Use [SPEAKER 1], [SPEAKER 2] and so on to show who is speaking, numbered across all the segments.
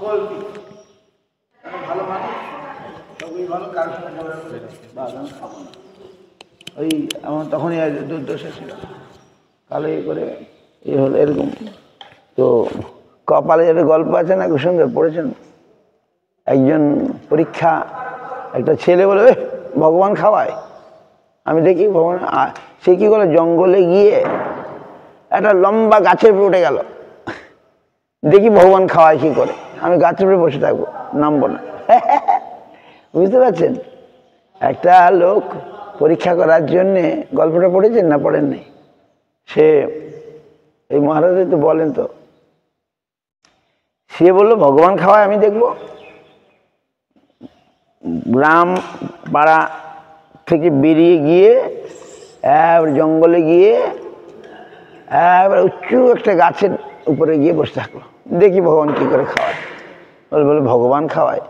[SPEAKER 1] ভালো মানুষ সবই ভালো, কারোর সঙ্গে ঝগড়া করে আমি খাবো না। ওই আমার তখনই দুর্দশা ছিল, কালো করে এ হলো এরকম। তো কপালে একটা গল্প আছে না, খুব সুন্দর পড়েছেন। একজন পরীক্ষা, একটা ছেলে বলে ভগবান খাওয়ায়। আমি দেখি ভগবান, সে কি করে জঙ্গলে গিয়ে একটা লম্বা গাছের উপরে উঠে গেল, দেখি ভগবান খাওয়ায় কি করে। আমি গাছের উপরে বসে থাকবো, নামবো না। বুঝতে পারছেন? একটা লোক পরীক্ষা করার জন্যে, গল্পটা পড়েছেন না পড়েননি? সে এই মহারাজে তো বলেন তো, সে বললো ভগবান খাওয়ায়, আমি দেখবো। গ্রাম পাড়া থেকে বেরিয়ে গিয়ে জঙ্গলে গিয়ে এবার উঁচু একটা গাছের উপরে গিয়ে বসে থাকলো, দেখি ভগবান কি করে খাওয়ায়। বলে ভগবান খাওয়ায়,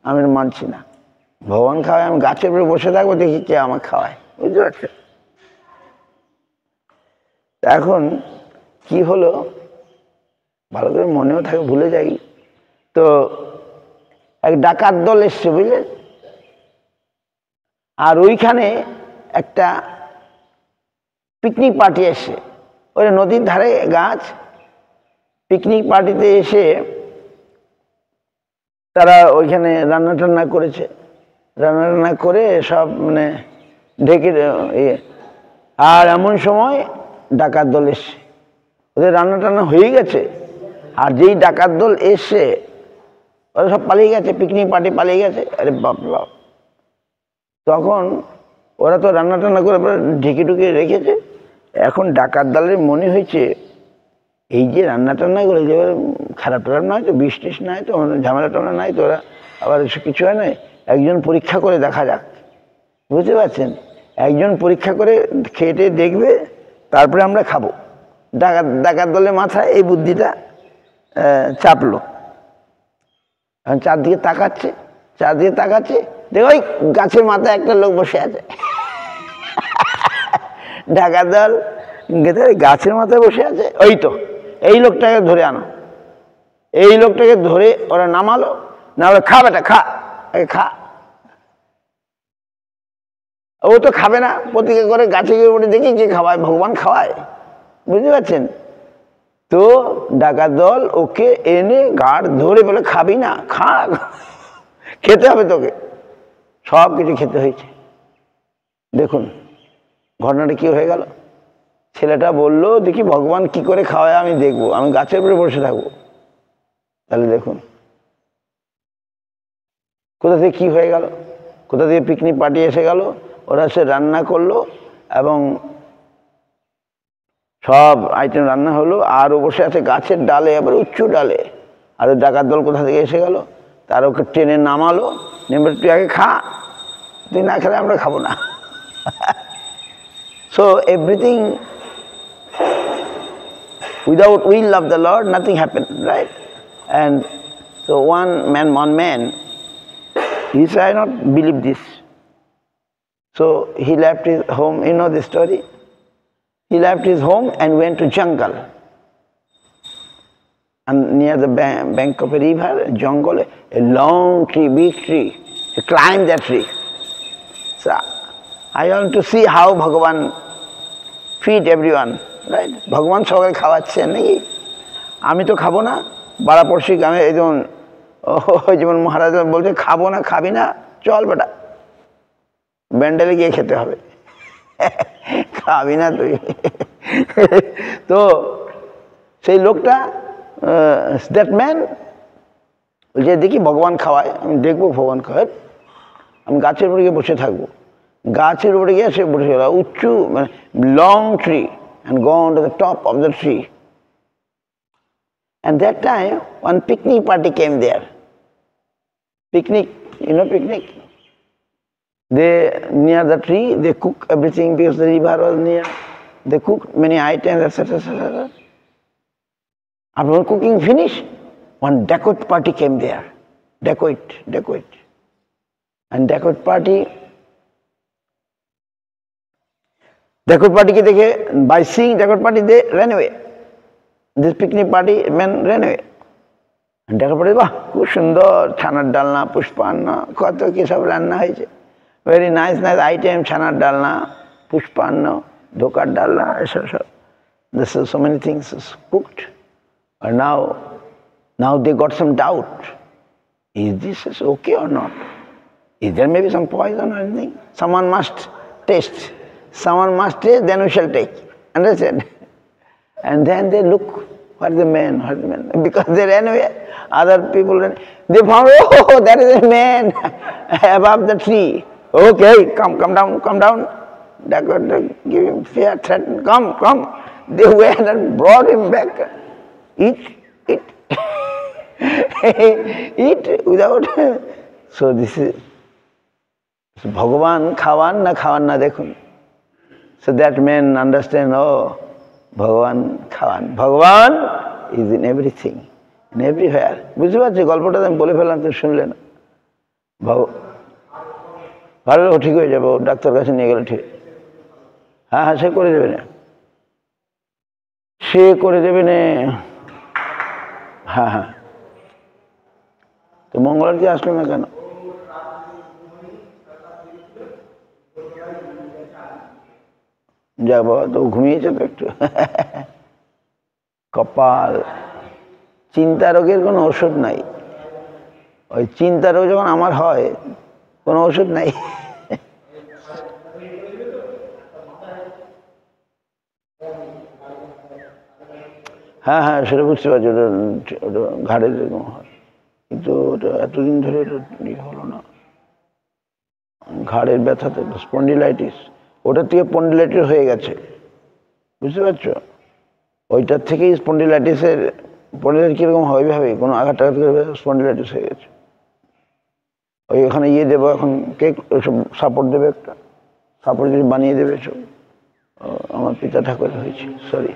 [SPEAKER 1] আমি মানছি না। ভগবান খাওয়ায়, আমি গাছের উপরে বসে থাকবো, দেখি কে আমাকে খাওয়ায়। বুঝতে পারছেন? এখন কি হলো ভালো করে মনেও থাকে, ভুলে যাই। তো এক ডাকাত দল এসছে, বুঝলেন? আর ওইখানে একটা পিকনিক পার্টি এসছে, ওই নদীর ধারে গাছ। পিকনিক পার্টিতে এসে তারা ওইখানে রান্না টান্না করেছে, রান্না টান্না করে সব মানে ঢেকে। আর এমন সময় ডাকাত দল এসছে, ওদের রান্না টান্না হয়ে গেছে। আর যেই ডাকাত দল এসছে ওরা সব পালিয়ে গেছে, পিকনিক পার্টি পালিয়ে গেছে। আরে বাপ বাপ! তখন ওরা তো রান্না টান্না করে ঢেকে ঢুকে রেখেছে। এখন ডাকাত দলের মনে হয়েছে এই যে রান্না টান্না করে, যে খারাপ টারাপ নয় তো, বিষ টিস নাই তো, ঝামেলা টামেলা নাই তো, ওরা আবার এসব কিছু হয় নাই, একজন পরীক্ষা করে দেখা যাক। বুঝতে পারছেন? একজন পরীক্ষা করে খেটে দেখবে, তারপরে আমরা খাবো। ডাকাত দলের মাথায় এই বুদ্ধিটা চাপলো। এখন চারদিকে তাকাচ্ছে, দেখো ওই গাছের মাথায় একটা লোক বসে আছে। ডাকাত দল গাছের মাথায় বসে আছে, ওই তো এই লোকটাকে ধরে আনো। এই লোকটাকে ধরে ওরা নামালো, না বলে খা বেটা খা, খা। ও তো খাবে না, প্রতিজ্ঞা করে গাছে গিয়ে উঠে দেখি কে খাওয়ায়, ভগবান খাওয়ায়। বুঝতে পারছেন? তো ডাকাত দল ওকে এনে ঘাড় ধরে বলে খাবি না, খা, খেতে হবে তোকে, সব কিছু খেতে হয়েছে। দেখুন ঘটনাটা কি হয়ে গেল। ছেলেটা বলল দেখি ভগবান কি করে খাওয়ায়, আমি দেখবো, আমি গাছের উপরে বসে থাকবো। তাহলে দেখুন কোথা থেকে কি হয়ে গেল, কোথা থেকে পিকনিক পার্টি এসে গেল। ওরা সে রান্না করলো এবং সব আইটেম রান্না হলো, আর ও বসে আছে গাছের ডালে, আবার উঁচু ডালে। আর ডাকাত দল কোথা থেকে এসে গেল, তার ওকে টেনে নামালো, নেমে তুই আগে খা, তুই না খেলে আমরা খাবো না। So everything, without will of the Lord, nothing happened, right? And so one man, he said, I not believe this. So he left his home, you know the story? He left his home and went to jungle. And near the bank of a river, jungle, a long tree, big tree. He climbed that tree. So I want to see how Bhagavan feed everyone, right? Bhagavan সবাই খাওয়াচ্ছে নাকি? আমি তো খাবো না। বারাপড়শি গ্রামে এই যেমন মহারাজ বলছে খাবো না, খাবি না, চল বেটা ব্যান্ডেলে গিয়ে খেতে হবে, খাবি না তুই। তো সেই লোকটা, দ্যাট ম্যান বলছে দেখি ভগবান খাওয়ায়, আমি দেখবো ভগবান খাওয়ায়, আমি গাছের উপরে গিয়ে বসে থাকবো। গাছের উপরে গিয়ে সে বসে গেল, উঁচু মানে long tree, and gone to the top of the tree. And that time one picnic party came there. Picnic, you know picnic? They near the tree, they cook everything because the river was near. They cooked many items, etc., etc. After cooking finished, one dacoit party came there. Dacoit. And dacoit party ke dekhe, by seeing dacoit party, they ran away. This picnic party men ran away. দেখার পরে বাহ খুব সুন্দর ছানার ডালনা, পুষ্পান্ন, কত কি সব রান্না হয়েছে, ভেরি নাইস নাইস আইটেম, ছানার ডালনা, পুষ্পান্ন, ধোকার ডালনা, এসব সব this is so many things is cooked. And now they got some doubt, is this is okay or not, is there maybe some poison or anything, someone must taste, then we shall take, understand? And then they look, what is the man, because they ran away, other people ran, they found, oh, that is a man above the tree, okay, come down, that got give him fear, threaten, come, they went and brought him back, eat eat without, so this is Bhagavan খাওয়ান না দেখুন, so that man understand, oh, Bhagavan খাওয়ান, Bhagavan is in everything, in everywhere. বুঝতে পারছি গল্পটা আমি বলে ফেললাম, তুমি শুনলে না। ভালো ঠিক হয়ে যাবে, ডাক্তার কাছে নিয়ে গেলে ঠিক, হ্যাঁ সে করে দেবে না, হ্যাঁ তো মঙ্গলারতি আসলো না কেন? যা বাবা তো ঘুমিয়েছে তো একটু। কপাল, চিন্তা রোগের কোনো ওষুধ নাই, ওই চিন্তা রোগ যখন আমার হয় কোনো ওষুধ নাই। হ্যাঁ সেটা বুঝতে পারছি, ওটা ঘাড়ের এরকম হয়, কিন্তু ওটা এতদিন ধরে হলো না, ঘাড়ের ব্যথাতে স্পন্ডিলাইটিস, ওটার থেকে স্পন্ডিলাইটিস হয়ে গেছে, বুঝতে পারছো? ওইটার থেকেই স্পন্ডিলাইটিস কিরকম হয়, ভাবে কোনো আঘাত স্পন্ডিলাইটিস হয়ে গেছে। ওখানে দেবো এখন, কেক ওইসব সাপোর্ট দেবে, একটা সাপোর্ট বানিয়ে দেবে সব, আমার পিতা ঠাকুর হয়েছে, সরি